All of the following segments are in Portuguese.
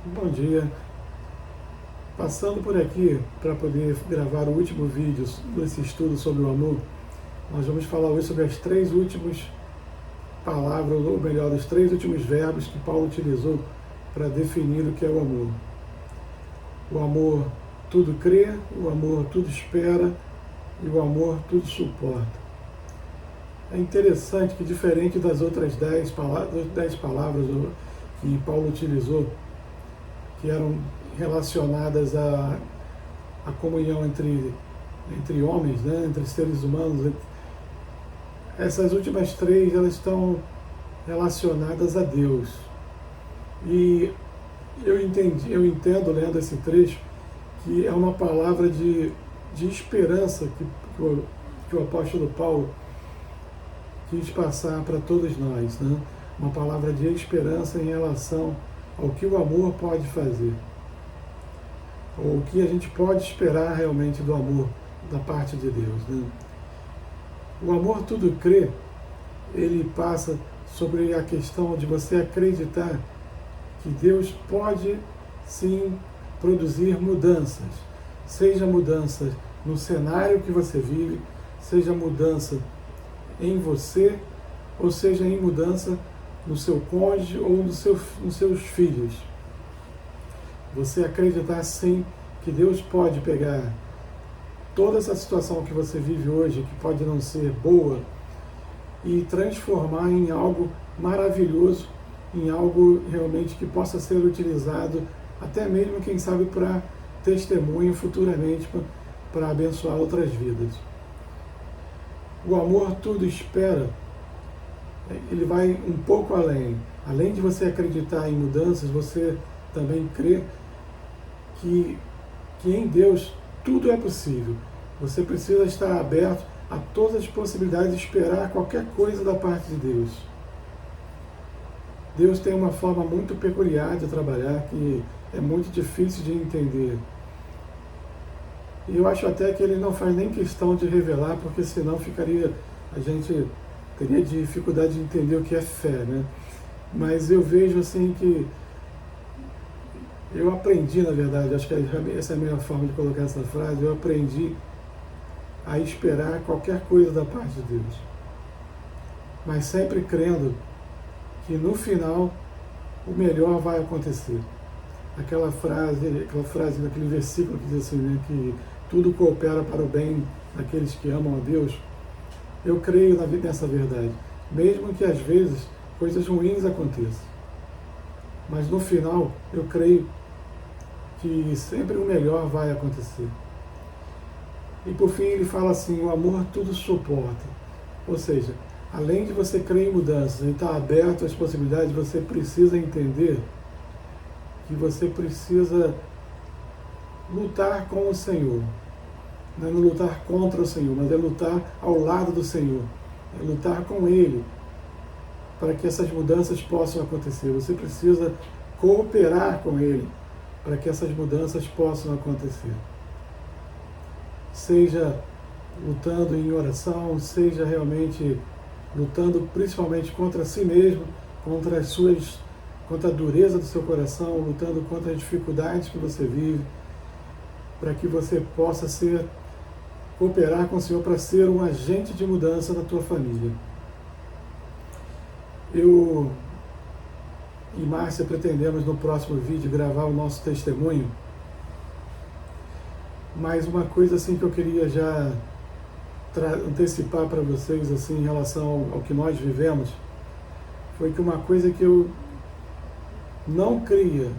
Bom dia. Passando por aqui para poder gravar o último vídeo desse estudo sobre o amor, nós vamos falar hoje sobre as três últimas palavras, ou melhor, os três últimos verbos que Paulo utilizou para definir o que é o amor. O amor tudo crê, o amor tudo espera e o amor tudo suporta. É interessante que, diferente das outras 10 palavras que Paulo utilizou, que eram relacionadas à comunhão entre homens, né, entre seres humanos, essas últimas três elas estão relacionadas a Deus. E eu entendo, lendo esse trecho, que é uma palavra de esperança que o apóstolo Paulo quis passar para todos nós, né? Uma palavra de esperança em relação ao que o amor pode fazer, ou o que a gente pode esperar realmente do amor da parte de Deus, né? O amor tudo crê, ele passa sobre a questão de você acreditar que Deus pode sim produzir mudanças, seja mudança no cenário que você vive, seja mudança em você, ou seja em mudança no seu cônjuge ou nos seus filhos. Você acreditar sim que Deus pode pegar toda essa situação que você vive hoje, que pode não ser boa, e transformar em algo maravilhoso, em algo realmente que possa ser utilizado, até mesmo, quem sabe, para testemunho futuramente, para abençoar outras vidas. O amor tudo espera, ele vai um pouco além. Além de você acreditar em mudanças, você também crê que em Deus tudo é possível. Você precisa estar aberto a todas as possibilidades e esperar qualquer coisa da parte de Deus. Deus tem uma forma muito peculiar de trabalhar que é muito difícil de entender. E eu acho até que ele não faz nem questão de revelar, porque senão a gente teria dificuldade de entender o que é fé, né? Mas eu vejo assim que eu aprendi, na verdade, acho que essa é a melhor forma de colocar essa frase, eu aprendi a esperar qualquer coisa da parte de Deus, mas sempre crendo que no final o melhor vai acontecer. Aquela frase daquele versículo que diz assim, né, que tudo coopera para o bem daqueles que amam a Deus. Eu creio nessa verdade, mesmo que às vezes coisas ruins aconteçam, mas no final eu creio que sempre o melhor vai acontecer. E por fim ele fala assim, o amor tudo suporta. Ou seja, além de você crer em mudanças e estar aberto às possibilidades, você precisa entender que você precisa lutar com o Senhor. Não é lutar contra o Senhor, mas é lutar ao lado do Senhor. É lutar com Ele para que essas mudanças possam acontecer. Você precisa cooperar com Ele para que essas mudanças possam acontecer. Seja lutando em oração, seja realmente lutando principalmente contra si mesmo, contra a dureza do seu coração, lutando contra as dificuldades que você vive, para que você possa cooperar com o Senhor para ser um agente de mudança na tua família. Eu e Márcia pretendemos no próximo vídeo gravar o nosso testemunho, mas uma coisa assim que eu queria já antecipar para vocês assim, em relação ao que nós vivemos, foi que uma coisa que eu não cria,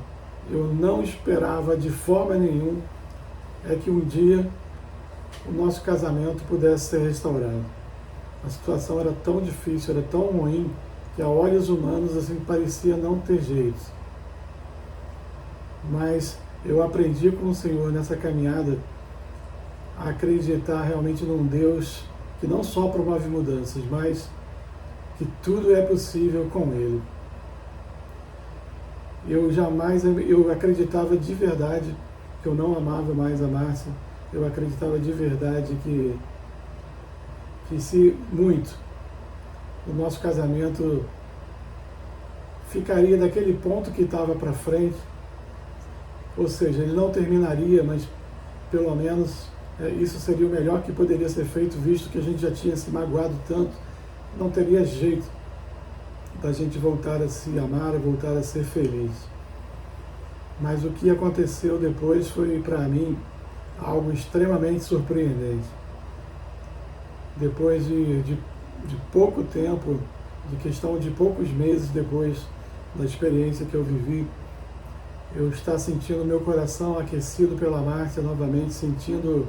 eu não esperava de forma nenhuma, é que um dia o nosso casamento pudesse ser restaurado. A situação era tão difícil, era tão ruim, que a olhos humanos assim parecia não ter jeito. Mas eu aprendi com o Senhor nessa caminhada a acreditar realmente num Deus que não só promove mudanças, mas que tudo é possível com Ele. Eu acreditava de verdade que eu não amava mais a Márcia, eu acreditava de verdade que se muito o nosso casamento ficaria daquele ponto que estava para frente, Ou seja, ele não terminaria, mas pelo menos isso seria o melhor que poderia ser feito, visto que a gente já tinha se magoado tanto. Não teria jeito da gente voltar a se amar, voltar a ser feliz. Mas o que aconteceu depois foi, para mim, algo extremamente surpreendente. Depois de pouco tempo, de questão de poucos meses depois da experiência que eu vivi, eu estar sentindo meu coração aquecido pela Márcia novamente, sentindo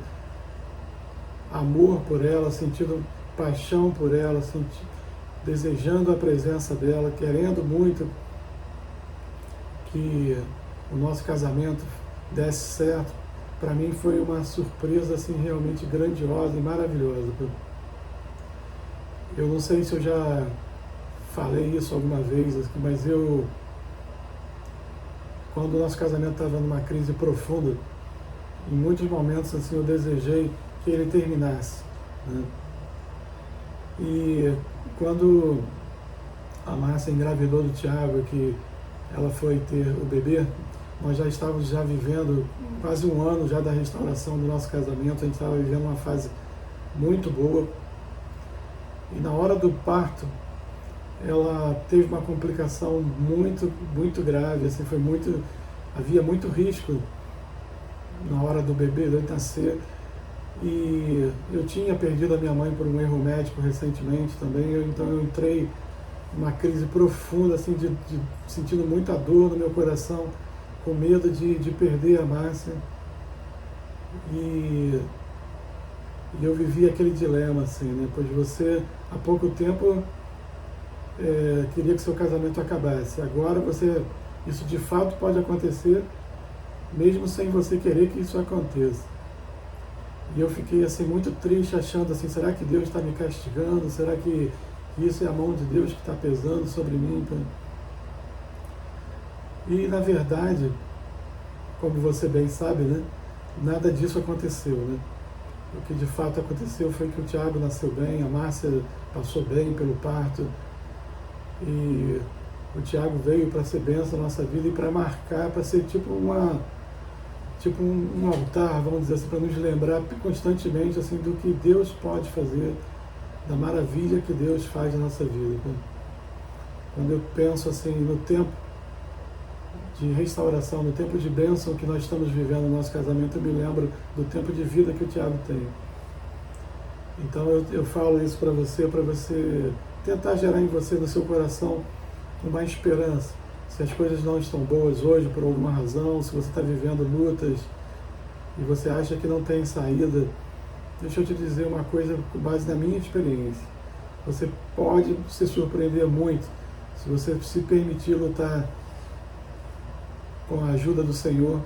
amor por ela, sentindo paixão por ela, desejando a presença dela, querendo muito que o nosso casamento desse certo. Para mim foi uma surpresa assim, realmente grandiosa e maravilhosa. Eu não sei se eu já falei isso alguma vez, mas quando o nosso casamento estava numa crise profunda, em muitos momentos assim, eu desejei que ele terminasse, né? E quando a Márcia engravidou do Tiago, que ela foi ter o bebê, nós já estávamos vivendo quase um ano já da restauração do nosso casamento, a gente estava vivendo uma fase muito boa. E na hora do parto, ela teve uma complicação muito, muito grave, assim, havia muito risco na hora do bebê nascer. E eu tinha perdido a minha mãe por um erro médico recentemente também, então eu entrei numa crise profunda, assim, sentindo muita dor no meu coração, com medo de perder a Márcia. E eu vivi aquele dilema, assim, né? Pois você, há pouco tempo, queria que seu casamento acabasse. Agora isso de fato pode acontecer, mesmo sem você querer que isso aconteça. E eu fiquei assim muito triste, achando assim, será que Deus está me castigando? Será que isso é a mão de Deus que está pesando sobre mim? E na verdade, como você bem sabe, né, nada disso aconteceu, né? O que de fato aconteceu foi que o Tiago nasceu bem, a Márcia passou bem pelo parto, e o Tiago veio para ser bênção na nossa vida e para marcar, para ser tipo um altar, vamos dizer assim, para nos lembrar constantemente assim, do que Deus pode fazer, da maravilha que Deus faz na nossa vida. Quando eu penso assim no tempo de restauração, no tempo de bênção que nós estamos vivendo no nosso casamento, eu me lembro do tempo de vida que o Tiago tem. Então eu falo isso para você tentar gerar em você, no seu coração, uma esperança. Se as coisas não estão boas hoje por alguma razão, se você está vivendo lutas e você acha que não tem saída, deixa eu te dizer uma coisa com base na minha experiência. Você pode se surpreender muito se você se permitir lutar com a ajuda do Senhor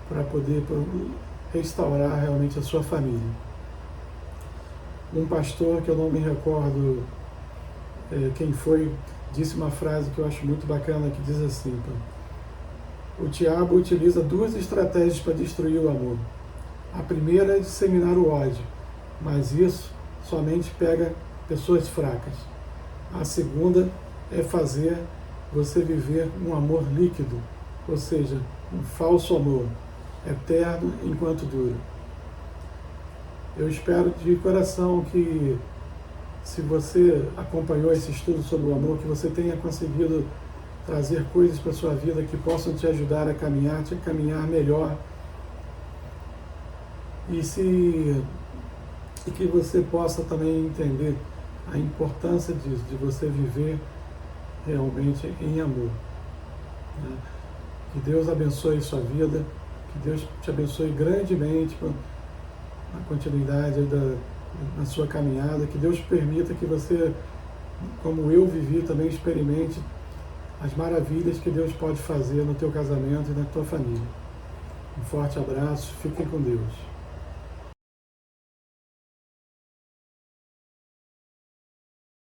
para poder restaurar realmente a sua família. Um pastor, que eu não me recordo quem foi, disse uma frase que eu acho muito bacana, que diz assim: o diabo utiliza duas estratégias para destruir o amor. A primeira é disseminar o ódio, mas isso somente pega pessoas fracas. A segunda é fazer você viver um amor líquido, ou seja, um falso amor, eterno enquanto dura. Eu espero de coração que, se você acompanhou esse estudo sobre o amor, que você tenha conseguido trazer coisas para a sua vida que possam te ajudar a caminhar melhor, e que você possa também entender a importância disso, de você viver realmente em amor. Que Deus abençoe sua vida, que Deus te abençoe grandemente na continuidade na sua caminhada, que Deus permita que você, como eu vivi, também experimente as maravilhas que Deus pode fazer no teu casamento e na tua família. Um forte abraço, fiquem com Deus.